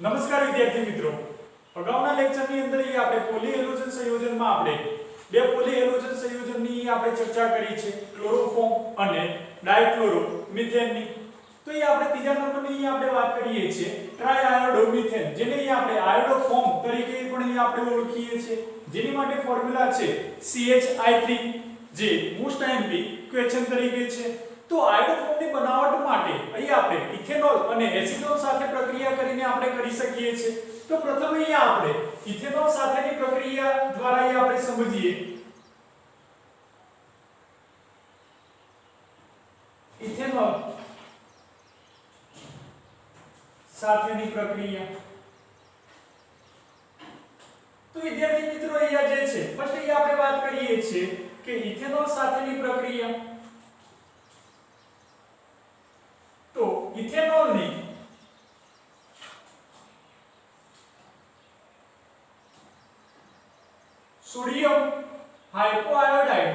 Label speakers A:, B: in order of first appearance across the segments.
A: નમસ્કાર વિદ્યાર્થી મિત્રો, અગાઉના લેક્ચરની અંદર આપણે પોલી હેલોજન સંયોજનમાં આપણે બે પોલી હેલોજન સંયોજનની આપણે ચર્ચા કરી છે, ક્લોરોફોર્મ અને ડાયક્લોરોમિથેનની. તો આપણે ત્રીજા નંબરની આપણે વાત કરીએ છીએ ટ્રાયઆયોડોમિથેન, જેને આપણે આયોડોફોર્મ તરીકે પણ આપણે ઓળખીએ છીએ, જેની માટે ફોર્મ્યુલા છે CHI3, જે મોસ્ટ આઈએમપી ક્વેશ્ચન તરીકે છે. તો આયોડોફોર્મની બનાવટ માટે અહીં આપણે ઇથેનોલ અને એસિટોન સાથે પ્રક્રિયા કરીને આપણે કરી શકીએ છીએ. તો પ્રથમ અહીં આપણે ઇથેનોલ સાથેની પ્રક્રિયા દ્વારા અહીં આપણે સમજીએ. ઇથેનોલ સાથેની પ્રક્રિયા. તો વિદ્યાર્થી મિત્રો અહીંયા જે છે ફર્સ્ટ અહીં આપણે વાત કરીએ છીએ કે ઇથેનોલ સાથેની પ્રક્રિયા. તો ઇથેનોલની સોડિયમ હાઇપોઆયોડાઇડ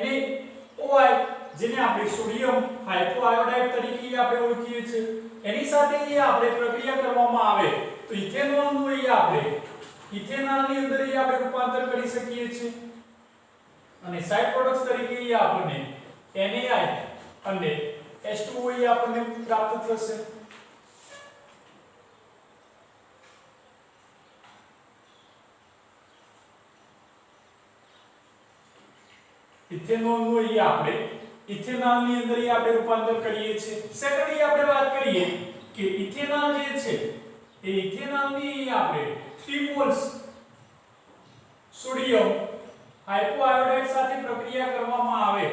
A: NaOI, જેને આપણે સોડિયમ હાઇપોઆયોડાઇડ તરીકે આપણે ઓળખીએ છીએ, એની સાથે આપણે પ્રક્રિયા કરવામાં આવે તો ઇથેનોલનું આપણે ઇથેનોલની અંદર આપણે રૂપાંતર કરી શકીએ છીએ અને સાઇડ પ્રોડક્ટ્સ તરીકે આપણને NaI અને H2O આપણને પ્રાપ્ત થશે. ઇથેનોલનું આપણે ઇથેનોલની અંદર આપણે રૂપાંતર કરીએ છીએ. સેકન્ડલી આપણે વાત કરીએ કે ઇથેનોલ જે છે એ ઇથેનોલની આપણે 3 મોલ્સ સોડિયમ હાઇપોઆયોડાઇડ સાથે પ્રક્રિયા કરવામાં આવે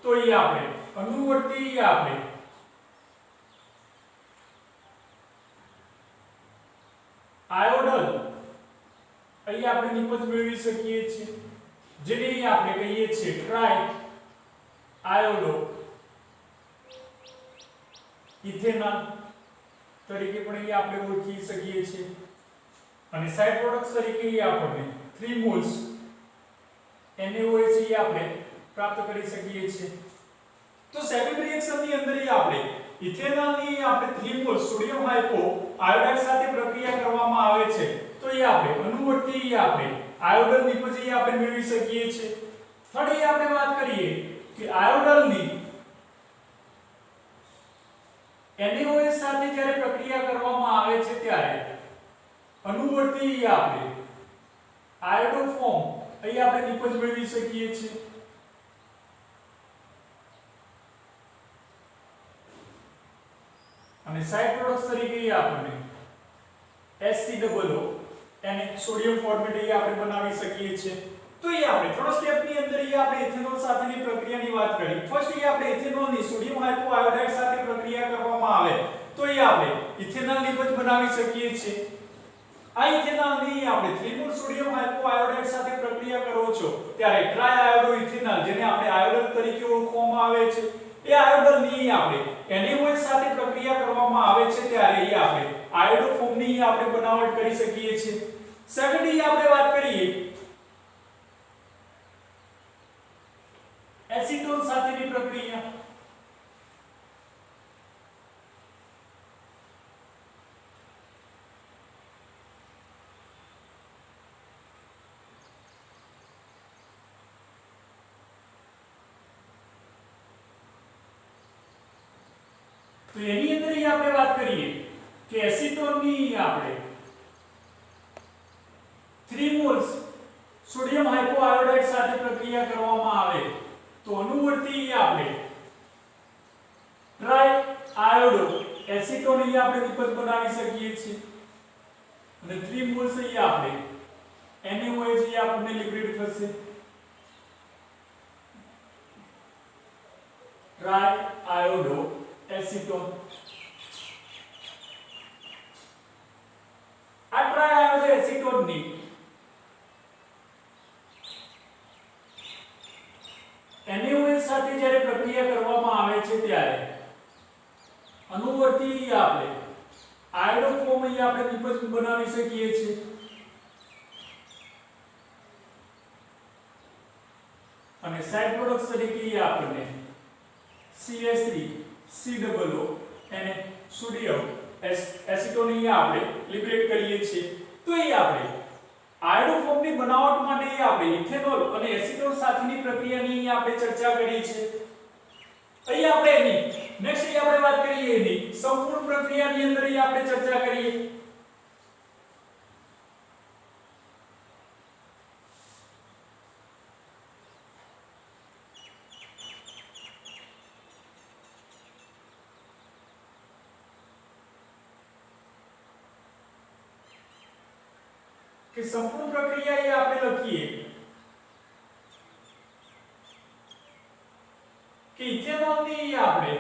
A: તો આપણે અનુવર્તી આપણે આયોડલ અહીં આપણે નિપજ મેળવી શકીએ છીએ, જેને આપણે કહીએ છીએ ટ્રાય આયોડો ઇથેનોલ તરીકે પણ અહીં આપણે ઓળખી શકીએ છીએ અને સાઇડ પ્રોડક્ટ્સ તરીકે આપણને 3 મોલ્સ NaOH આપણે પ્રાપ્ત કરી શકીએ છીએ. તો સેકન્ડ રિએક્શનની અંદર આપણે ઇથેનોલની આપણે 3 મોલ સોડિયમ હાઇપોઆયોડાઇડ સાથે પ્રક્રિયા કરવામાં આવે છે તો આપણે અનુવર્તી આપણે આયોડલ નિપજ આપણે મેળવી શકીએ છીએ. થર્ડ આપણે વાત કરીએ કે આયોડલની NaOH સાથે જ્યારે પ્રક્રિયા કરવામાં આવે છે ત્યારે અનુવર્તી આપણે આયોડોફોર્મ અહીં આપણે નિપજ મેળવી શકીએ છીએ. અને સાઇડ પ્રોડક્ટ્સ તરીકે આપણને HCOO એને સોડિયમ ફોર્મેટ આપણે બનાવી શકીએ છીએ. તો આપણે થર્ડ સ્ટેપ ની અંદર આપણે ઇથેનોલ સાથેની પ્રક્રિયાની વાત કરી. ફર્સ્ટ આપણે ઇથેનોલની સોડિયમ હાઇપોઆયોડાઇડ સાથે પ્રક્રિયા કરવામાં આવે તો આપણે ઇથેનોલ નિપજ બનાવી શકીએ છીએ. આ ઇથેનોલની આપણે 3 મોલ સોડિયમ હાઇપોઆયોડાઇડ સાથે પ્રક્રિયા કરો છો ત્યારે ટ્રાયઆયોડો ઇથેનોલ, જેને આપણે આયોડલ તરીકે ઓળખવામાં આવે છે, એ આયોડલની આપણે NaOH સાથે પ્રક્રિયા કરવામાં આવે છે ત્યારે આપણે આયોડોફોર્મની આપણે બનાવટ કરી શકીએ છીએ. સેકન્ડલી આપણે વાત કરીએ એસિટોન સાથેની પ્રક્રિયા. તો એની અંદર આપણે વાત કરીએ કે એસિટોનની આપણે 3 મોલ્સ સોડિયમ હાઇપોઆયોડાઇડ સાથે પ્રક્રિયા કરવામાં આવે તો અનુવર્તી આપણે ટ્રાય આયોડો એસિટોન આપણે નિપજ બનાવી શકીએ છીએ અને 3 મોલ્સ આપણે NaOH આપણને લિક્વિડ થશે. Try iodo acetone. આ ટ્રાયઆયોડો એસિટોનની NaOH સાથે જ્યારે પ્રક્રિયા કરવામાં આવે છે ત્યારે અનુવર્તી આપણે આયોડોફોર્મ આપણે નિપજ બનાવી શકીએ છીએ અને સાઇડ પ્રોડક્ટ્સ તરીકે આપણને CH3 COO અને સોડિયમ એસીટોન અહીંયા આપણે લિબરેટ કરીએ છીએ તો અહીંયા આપણે આયોડો ફોર્મની બનાવટ માટે આપણે ઇથેનોલ અને એસીટોન સાથેની પ્રક્રિયાની અહીંયા આપણે ચર્ચા કરી છે અહીંયા આપણે એની નેક્સ્ટ અહીંયા આપણે વાત કરીએ એની સંપૂર્ણ પ્રક્રિયાની અંદર અહીંયા આપણે ચર્ચા કરીએ કે સંપૂર્ણ પ્રક્રિયા એ આપણે લખીએ કે ઇથેનોલની આપણે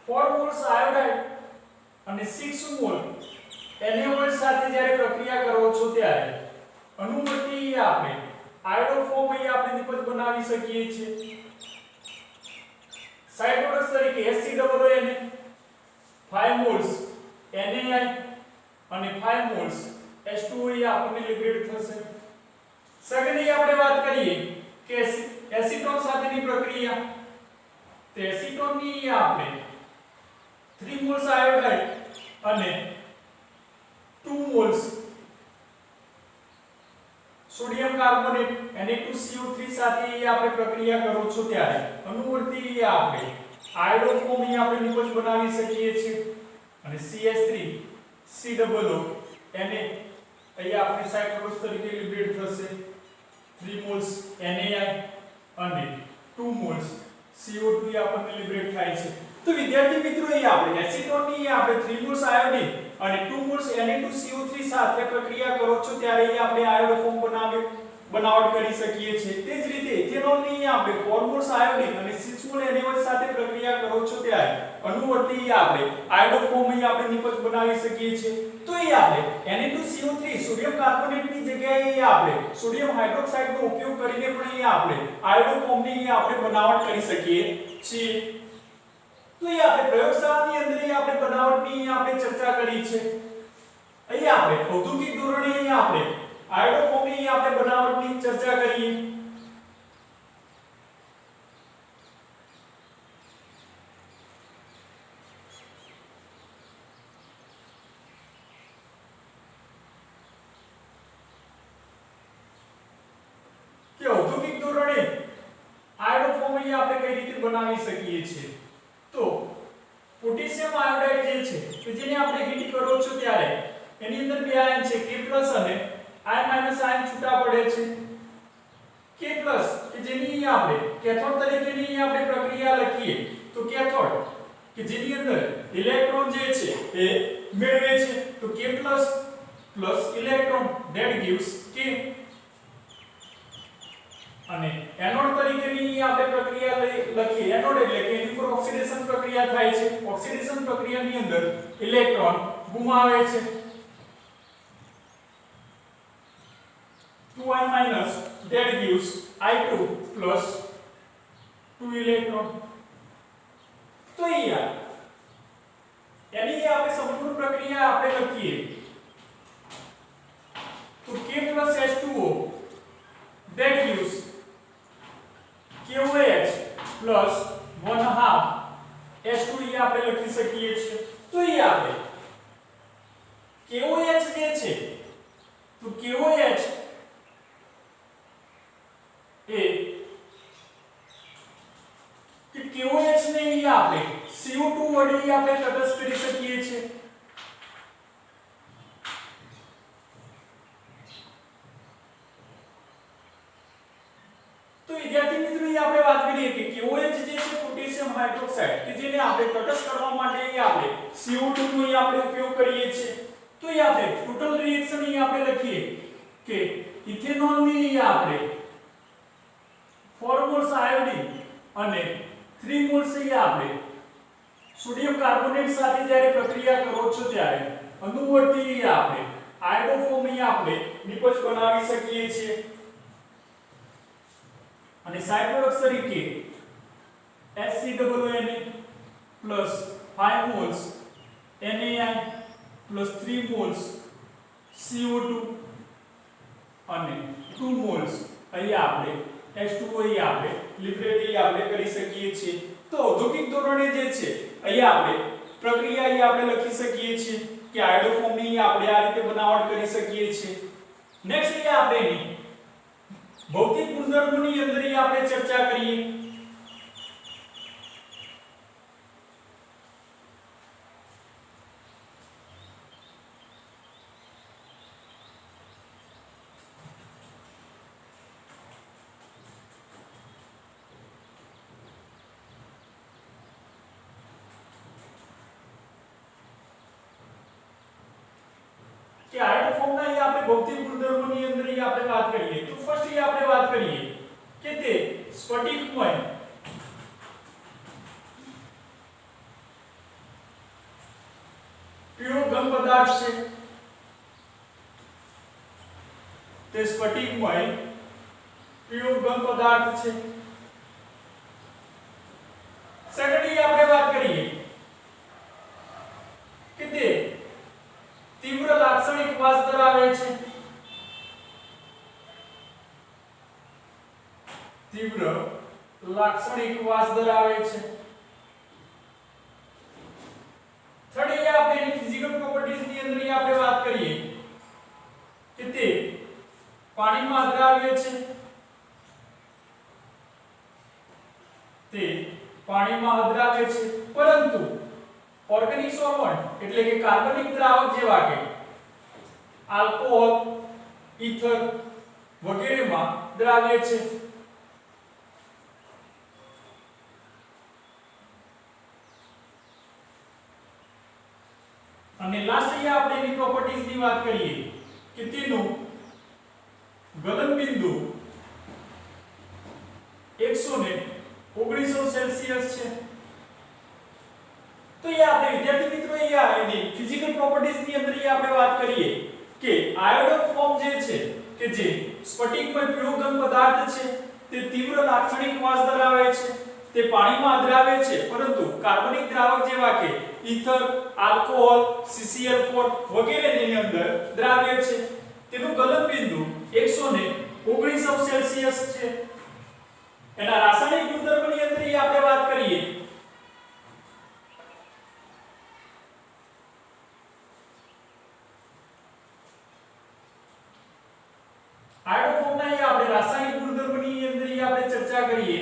A: 4 મોલ્સ આયોડાઇડ અને 6 મોલ NaOH સાથે જ્યારે પ્રક્રિયા કરો છો ત્યારે અનુવર્તી આપણે આયોડો ફોર્મ અહીં આપણે નિપજ બનાવી શકીએ છીએ સાઇડ પ્રોડક્ટ તરીકે HCOONA 5 મોલ્સ NaI અને 5 મોલ્સ H2O આપણને લિબરેટ થશે સેકન્ડલી આપણે વાત કરીએ કે એસીટોન સાથેની પ્રક્રિયા તો એસીટોનની આપણે 3 મોલ્સ આયોડાઇડ અને 2 મોલ્સ સોડિયમ કાર્બોનેટ Na2CO3 સાથે આપણે પ્રક્રિયા કરો છો ત્યારે અનુવર્તી આપણે આયોડો ફોર્મ અહીં આપણે નિપજ બનાવી શકીએ છીએ અને CH3 COO Na અહીંયા આપણી સાઇડ પ્રોડક્ટ તરીકે લિબરેટ થશે 3 મોલ્સ NaI અને 2 મોલ્સ CO2 આપણને લિબરેટ થાય છે તો વિદ્યાર્થી મિત્રો અહીં આપણે એસીટોનની આપણે 3 મોલ્સ આયોડીન અને 2 મોલ્સ Na2CO3 સાથે પ્રક્રિયા કરો છો ત્યારે અહીં આપણે આયોડો ફોર્મ બનાવટ કરી શકીએ છીએ તે જ રીતે ઇથેનોલની આપણે 4 મોલ્સ આયોડીન અને 6 મોલ NaOH સાથે પ્રક્રિયા કરો છો ત્યારે અનુવર્તી આપણે આયોડો ફોર્મ અહીં આપણે નિપજ બનાવી શકીએ છીએ તો અહીં આપણે Na2CO3 સોડિયમ કાર્બોનેટની જગ્યાએ આપણે સોડિયમ હાઇડ્રોક્સાઇડનો ઉપયોગ કરીને પણ અહીં આપણે આયોડો ફોર્મની આપણે બનાવટ કરી શકીએ છીએ તો અહીં આપણે પ્રયોગશાળાની અંદર આપણે બનાવટની આપણે ચર્ચા કરી છે અહીં આપણે ઔદ્યોગિક ધોરણે અહીં આપણે આયોડો ફોર્મની આપણે બનાવટની ચર્ચા કરીએ કે ઔદ્યોગિક ધોરણે આયોડો ફોર્મ અહીં આપણે કઈ રીતે બનાવી શકીએ છીએ તો પોટેશિયમ આયોડાઇડ જે છે કે જેને આપણે હીટ કરો છો ત્યારે એની અંદર બે આયન છે K+ અને I- આયન છૂટા પડે છે K+ કે જેની આપણે કેથોડ તરીકેની આપણે પ્રક્રિયા લખીએ તો કેથોડ કે જેની અંદર ઇલેક્ટ્રોન જે છે એ મેળવે છે તો K+ electron that gives K અને એનોડ તરીકેની આપણે પ્રક્રિયા લખીએ એનોડ એટલે કે એની પર ઓક્સિડેશન પ્રક્રિયા થાય છે ઓક્સિડેશન પ્રક્રિયાની અંદર ઇલેક્ટ્રોન ગુમાવે છે 2I- that gives I2 plus 2 electron તો અહીંયા એની આપણે સંપૂર્ણ પ્રક્રિયા આપણે લખીએ તો K plus H2O that gives KOH plus 1/2 H2 આપણે લખી શકીએ છીએ તો અહીંયા આપણે KOH જે છે તો KOH એ કે KOH ને અહીંયા આપણે CO2 વડે આપણે તટસ્થ કરી શકીએ છીએ તો વિદ્યાર્થી મિત્રો અહીં આપણે વાત કરીએ કે KOH જે છે પોટેશિયમ હાઇડ્રોક્સાઇડ કે જેને આપણે તટસ્થ કરવા માટે આપણે CO2 નો અહીં આપણે ઉપયોગ કરીએ છીએ તો અહીં આપણે ટોટલ રિએક્શન અહીં આપણે લખીએ કે ઇથેનોલની આપણે 4 મોલ્સ આયોડીન અને 3 મોલ્સ આપણે સોડિયમ કાર્બોનેટ સાથે જ્યારે પ્રક્રિયા કરો છો ત્યારે અનુવર્તી આપણે આયોડો ફોર્મ આપણે નિપજ બનાવી શકીએ છીએ અને સાઇડ પ્રોડક્ટ તરીકે HCOONA plus 5 moles NaI plus 3 moles CO2 અને 2 moles અહીં આપણે H2O આપણે લિબરેટ આપણે કરી શકીએ છીએ તો ઔદ્યોગિક ધોરણે જે છે અહીંયા આપણે પ્રક્રિયા અહીંયા આપણે લખી શકીએ છીએ કે આયોડોફોર્મની આપણે આ રીતે બનાવટ કરી શકીએ છીએ. નેક્સ્ટ અહીંયા આપણે એની ભૌતિક ગુણધર્મોની અંદર આપણે ચર્ચા કરીએ. કે આયોડોફોર્મના અહીંયા આપણે ભૌતિક ગુણધર્મોની અંદર આપણે વાત કરીએ તો ફર્સ્ટ અહીંયા આપણે વાત કરીએ કે તે સ્ફટિકમય પ્યોર ઘન પદાર્થ છે. તે સ્ફટિકમય પ્યોર ઘન પદાર્થ છે. સેકન્ડલી આપણે વાત કરીએ કે તે તીવ્ર લાક્ષણિક વાસ ધરાવે છે. તીવ્ર લાક્ષણિક વાસ ધરાવે છે. થર્ડ આપણે એની ફિઝિકલ પ્રોપર્ટીઝ ની અંદર આપણે વાત કરીએ કે તે પાણીમાં દ્રાવ્ય છે. તે પાણીમાં અદ્રાવ્ય છે પરંતુ ઓર્ગેનિક સોલ્વન્ટ એટલે કે કાર્બનિક દ્રાવક જેવા કે આલ્કોહોલ, ઈથર વગેરેમાં દ્રાવ્ય છે. અને લાસ્ટ અહીંયા આપણે એની પ્રોપર્ટીઝ ની વાત કરીએ કે તેનું ગલન બિંદુ 119 સેલ્સિયસ છે. તો ये આપણે વિદ્યાર્થી મિત્રો અહીંયા એની ફિઝિકલ પ્રોપર્ટીઝ ની અંદર આપણે વાત કરીએ કે આયોડોફોર્મ જે છે કે જે સ્ફટિકમય પ્યોર ઘન પદાર્થ છે તે તીવ્ર લાક્ષણિક વાસ ધરાવે છે. તે પાણીમાં અદ્રાવ્ય છે પરંતુ કાર્બનિક દ્રાવક જેવા કે ઈથર, આલ્કોહોલ, CCl4 વગેરેની અંદર દ્રાવ્ય છે. તેનું ગલન બિંદુ 119 સેલ્સિયસ છે. એના રાસાયણિક ગુણધર્મની અંદર આપણે વાત કરીએ આયોડોફોર્મના આપણે રાસાયણિક ગુણધર્મની અંદર આપણે ચર્ચા કરીએ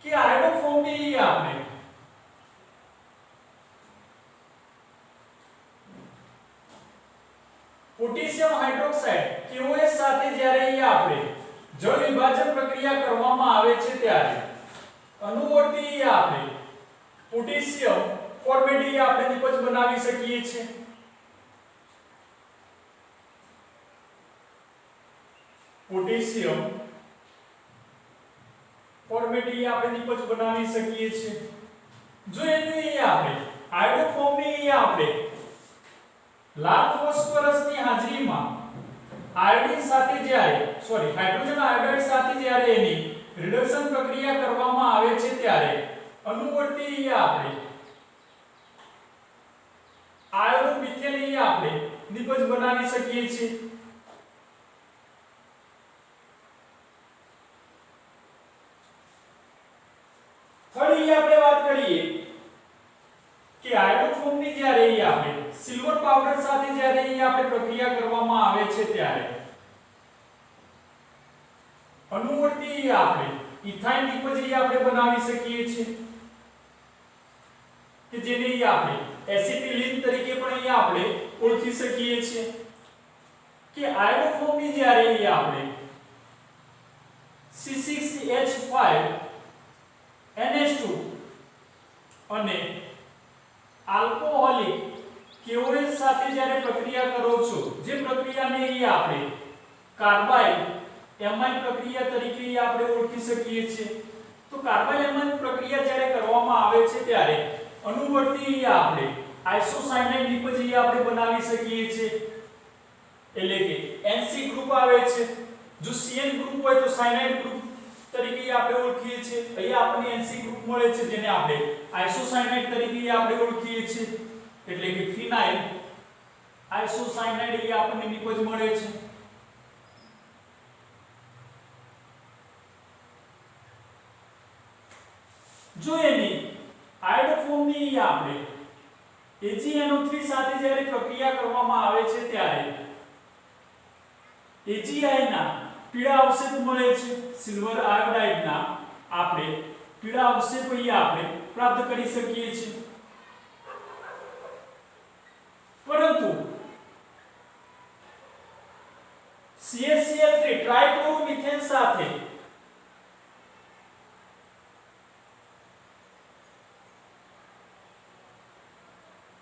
A: કે આયોડોફોર્મની આપણે પોટેશિયમ હાઇડ્રોક્સાઇડ KOH સાથે જ્યારે આપણે જળ વિભાજન પ્રક્રિયા કરવામાં આવે છે ત્યારે અનુવર્તી આપણે પોટેશિયમ ફોર્મેટ આપણે નિપજ બનાવી શકીએ છીએ. પોટેશિયમ ફોર્મેટ આપણે નિપજ બનાવી શકીએ છીએ. જો એનું આપણે આયોડોફોર્મની આપણે લાલ ફોસ્ફરસની હાજરીમાં આયોડિન સાથે જ્યારે હાઇડ્રોજન આયોડાઇડ સાથે જ્યારે એની રિડક્શન પ્રક્રિયા કરવામાં આવે છે ત્યારે અનુવર્તી આપણે આયોડોમિથેન આપણે નિપજ બનાવી શકીએ છીએ. થર્ડ આપણે વાત કરીએ કે આયોડોફોર્મની જ્યારે આપણે સિલ્વર પાવડર સાથે જ્યારે આપણે પ્રક્રિયા કરવામાં આવે છે ત્યારે અનુવર્તી આપણે ઇથાઇલ નિપજ આપણે બનાવી શકીએ છીએ કે જેને આપણે એસિટિલિન તરીકે પણ આપણે ઓળખી શકીએ છીએ. કે આયોડોફોર્મની જ્યારે આપણે C6H5 NH2 અને આલ્કોહોલિક KOH સાથે જ્યારે પ્રક્રિયા કરો છો જે પ્રક્રિયાને આપણે કાર્બાઇલ એમાઇન પ્રક્રિયા તરીકે આપણે ઓળખી શકીએ છીએ. તો કાર્બાઇલ એમાઇન પ્રક્રિયા જ્યારે કરવામાં આવે છે ત્યારે અનુવર્તી આપણે આઇસોસાયનાઇડ નિપજ આપણે બનાવી શકીએ છીએ. એટલે કે NC ગ્રુપ આવે છે. જો CN ગ્રુપ હોય તો સાયનાઇડ ગ્રુપ તરીકે આપણે ઓળખીએ છીએ. અહીંયા આપણને NC ગ્રુપ મળે છે જેને આપણે આઇસોસાયનાઇડ તરીકે આપણે ઓળખીએ છીએ. એટલે કે ફિનાઇલ આઇસોસાયનાઇડ એ આપણને નિપજ મળે છે. જો એની આયોડો ફોર્મની આપણે AgNO3 સાથે જ્યારે પ્રક્રિયા કરવામાં આવે છે ત્યારે AgI ના પીળા અવશેષ મળે છે. સિલ્વર આયોડાઇડ ના આપણે પીળા અવશેષ અહીંયા આપણે પ્રાપ્ત કરી શકીએ છીએ. પરંતુ CaCl3 ટ્રાઇક્લોરોમિથેન સાથે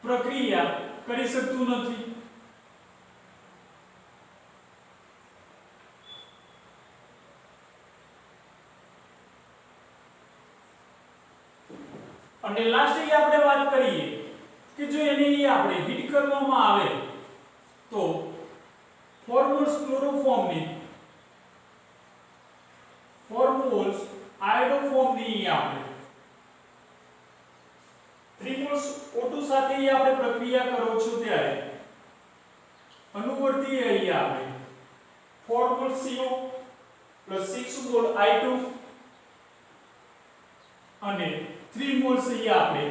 A: પ્રક્રિયા કરી શકતું નથી. અને લાસ્ટ આપણે વાત કરીએ કે જો એને આપણે હીટ કરવામાં આવે તો ફોર્મોલ્સ ક્લોરોફોર્મની ફોર્મોલ્સ આયોડોફોર્મની આપણે 3 મોલ્સ O2 સાથે આપણે પ્રક્રિયા કરો છો ત્યારે અનુવર્તી અહીંયા આપણે 4 મોલ CO 6 મોલ I2 અને 3 મોલ્સ અહીંયા આપણે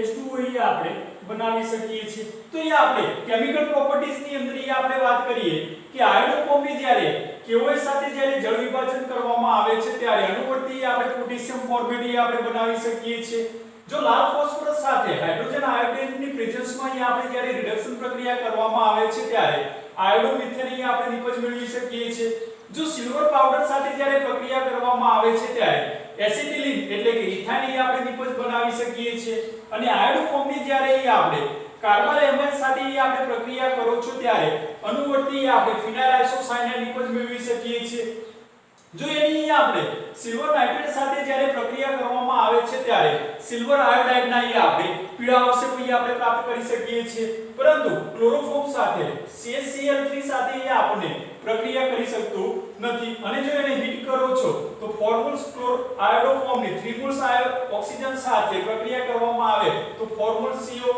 A: H2O અહીંયા આપણે બનાવી શકીએ છીએ. તો અહીંયા આપણે કેમિકલ પ્રોપર્ટીઝ ની અંદર આપણે વાત કરીએ કે આયોડોફોર્મની જ્યારે KOH સાથે જ્યારે જળ વિભાજન કરવામાં આવે છે ત્યારે અનુવર્તી આપણે પોટેશિયમ ફોર્મેટ આપણે બનાવી શકીએ છીએ. જો લાલ ફોસ્ફરસ સાથે હાઇડ્રોજન આયોડાઇડની પ્રેઝન્સમાં અહીંયા આપણે જ્યારે રિડક્શન પ્રક્રિયા કરવામાં આવે છે ત્યારે આયોડોમિથેન અહીંયા આપણે નિપજ મેળવી શકીએ છીએ. જો સિલ્વર પાવડર સાથે જ્યારે પ્રક્રિયા કરવામાં આવે છે ત્યારે એસિટિલિન એટલે કે ઇથાઇન અહીંયા આપણે નિપજ બનાવી શકીએ છીએ. અને આયોડોફોર્મની જ્યારે આપણે કાર્બન એમાઇડ સાથે આપણે પ્રક્રિયા કરો છો ત્યારે અનુવર્તી આપણે ફિનાઇલ આઇસોસાયનાઇડ નિપજ મેળવી શકીએ છીએ. જો એની આપણે સિલ્વર નાઇટ્રેટ સાથે જ્યારે પ્રક્રિયા કરવામાં આવે છે ત્યારે સિલ્વર આયોડાઇડ ના આપણે પીળા અવશેષ આપણે પ્રાપ્ત કરી શકીએ છીએ. પરંતુ ક્લોરોફોર્મ સાથે CaCl3 સાથે આપણે પ્રક્રિયા કરી શકતું નથી. અને જો એને હીટ કરો છો તો ફોર્મોલ્સ આયોડોફોર્મની 3 મોલ્સ ઓક્સિજન સાથે પ્રક્રિયા કરવામાં આવે તો 4 મોલ CO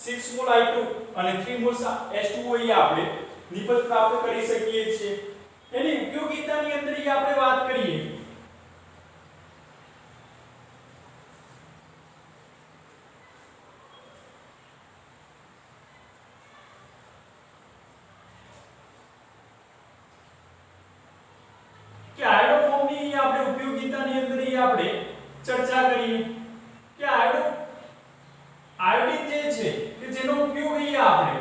A: 6 મોલ I2 અને 3 મોલ્સ H2O આપણે નિપજ પ્રાપ્ત કરી શકીએ છીએ. એની ઉપયોગિતાની અંદર આપણે વાત કરીએ કે આયોડોફોર્મની આપણે ઉપયોગિતાની અંદર આપણે ચર્ચા કરીએ કે આયોડિન જે છે કે જેનો ઉપયોગ આપણે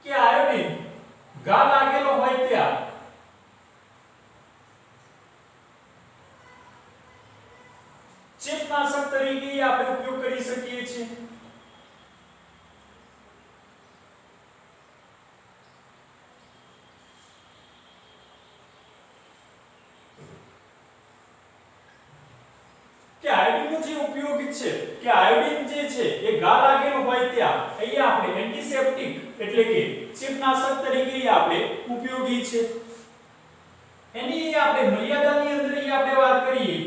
A: કે આયોડિન ઘા લાગેલો હોય ત્યાં ચેપનાશક તરીકે આપણે ઉપયોગ કરી શકીએ છીએ. કે આયોડિનનો જે ઉપયોગ છે કે આયોડિન જે છે એ ઘા લાગેલો હોય ત્યાં અહીંયા આપણે એન્ટિસેપ્ટિક એટલે કે ચેપનાશક તરીકે આપણે ઉપયોગી છે. એની આપણે મર્યાદાની અંદર આપણે વાત કરીએ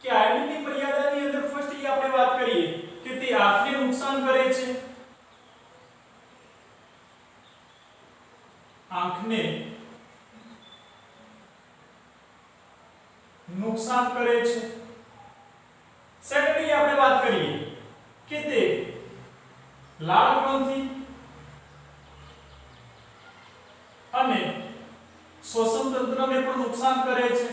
A: કે આયોડિનની મર્યાદાની અંદર ફર્સ્ટ આપણે વાત કરીએ કે તે આંખને નુકસાન કરે છે. આંખને નુકસાન કરે છે. સેકન્ડલી આપણે વાત કરીએ કે તે લાળ ગ્રંથિ અને શ્વસન તંત્રને પણ નુકસાન કરે છે.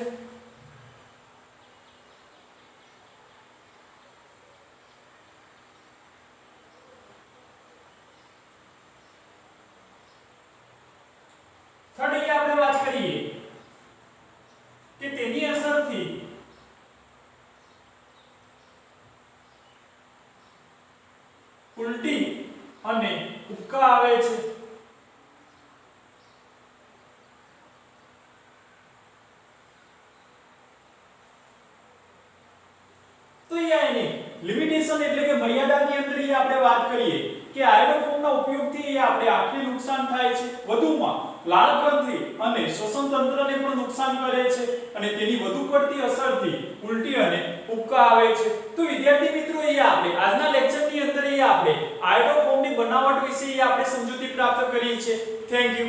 A: થર્ડલી આપણે વાત કરીએ કે તેની અસરથી ઉલટી અને ઉબકા આવે છે. તો અહીંયા એની લિમિટેશન એટલે કે મર્યાદાની અંદર આપણે વાત કરીએ કે આયોડોફોમના ઉપયોગથી આપણે આંખને નુકસાન થાય છે, વધુમાં લાળ ગ્રંથિ અને શ્વસન તંત્રને પણ નુકસાન કરે છે અને તેની વધુ પડતી અસરથી ઉલટી અને ઉબકા આવે છે. તો વિદ્યાર્થી મિત્રો આપણે આજના લેક્ચરની અંદર આપણે આયોડોફોમની બનાવટ વિશે આપણે સમજૂતી પ્રાપ્ત કરી છે. Thank you.